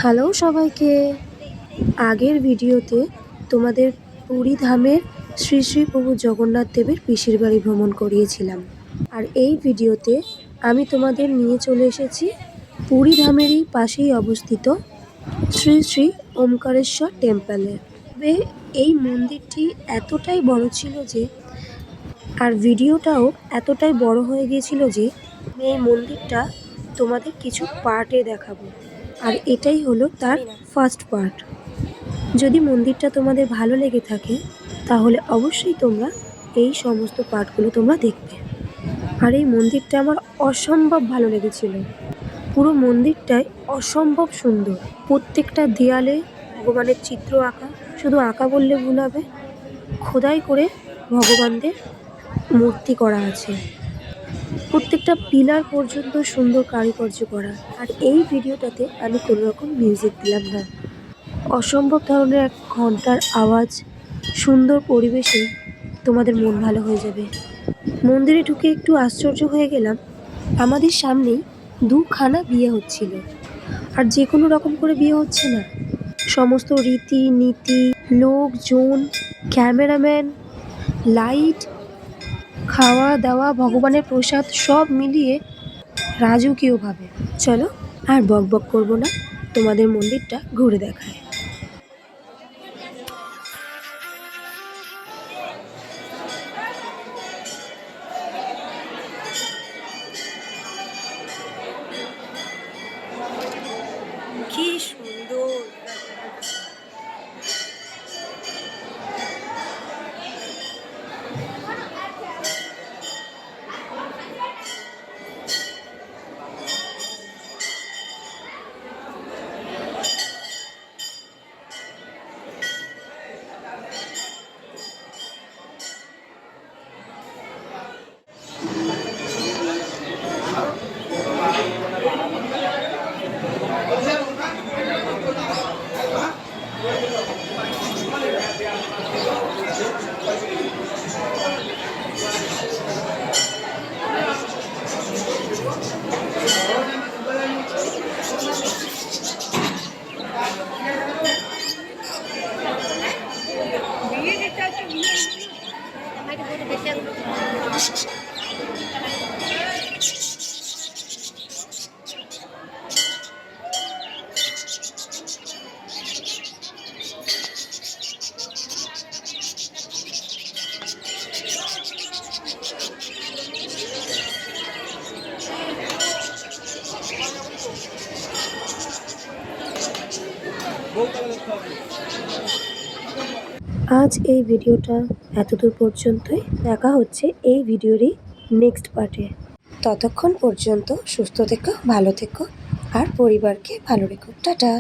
Hello সবাইকে। আগের ভিডিওতে তোমাদের পুরী ধামের শ্রী শ্রী প্রভু জগন্নাথ দেবের পিসির বাড়ি ভ্রমণ করিয়েছিলাম। আর এই ভিডিওতে আমি তোমাদের নিয়ে চলে এসেছি পুরী ধামেরই পাশেই অবস্থিত শ্রী শ্রী ওমকারেশ্বর টেম্পলে। তবে এই মন্দিরটি এতটাই বড় ছিল যে আর ভিডিওটাও এতটাই বড় হয়ে গিয়েছিল যে আমি এই মন্দিরটা তোমাদের কিছু পার্টে দেখাবো। আর এটাই হলো তার ফার্স্ট পার্ট। যদি মন্দিরটা তোমাদের ভালো লেগে থাকে তাহলে অবশ্যই তোমরা এই সমস্ত পার্টগুলো তোমরা দেখবে। আর এই মন্দিরটা আমার অসম্ভব ভালো লেগেছিল। পুরো মন্দিরটাই অসম্ভব সুন্দর। প্রত্যেকটা দেয়ালে ভগবানের চিত্র আঁকা, শুধু আঁকা বললে ভুল হবে, খোদাই করে ভগবানদের মূর্তি করা আছে। প্রত্যেকটা পিলার পর্যন্ত সুন্দর কারুকার্য করা। আর এই ভিডিওটাতে আমি কোনো রকম মিউজিক দিলাম না। অসম্ভব ধরনের এক ঘন্টার আওয়াজ, সুন্দর পরিবেশে তোমাদের মন ভালো হয়ে যাবে। মন্দিরে ঢুকে একটু আশ্চর্য হয়ে গেলাম, আমাদের সামনেই দুখানা বিয়ে হচ্ছিল। আর যে কোনো রকম করে বিয়ে হচ্ছে না, সমস্ত রীতি নীতি, লোকজন, ক্যামেরাম্যান, লাইট, খাওয়া দাওয়া, ভগবানের প্রসাদ সব মিলিয়ে রাজকীয়ভাবে। চলো আর বক বক করবো না, তোমাদের মন্দিরটা ঘুরে দেখায়। কি সুন্দর! আজ এই ভিডিওটা এতদূর পর্যন্তই। দেখা হচ্ছে এই ভিডিওরই নেক্সট পার্টে। ততক্ষণ পর্যন্ত সুস্থ থেকো, ভালো থেকো আর পরিবারকে ভালো রেখো। টাটা।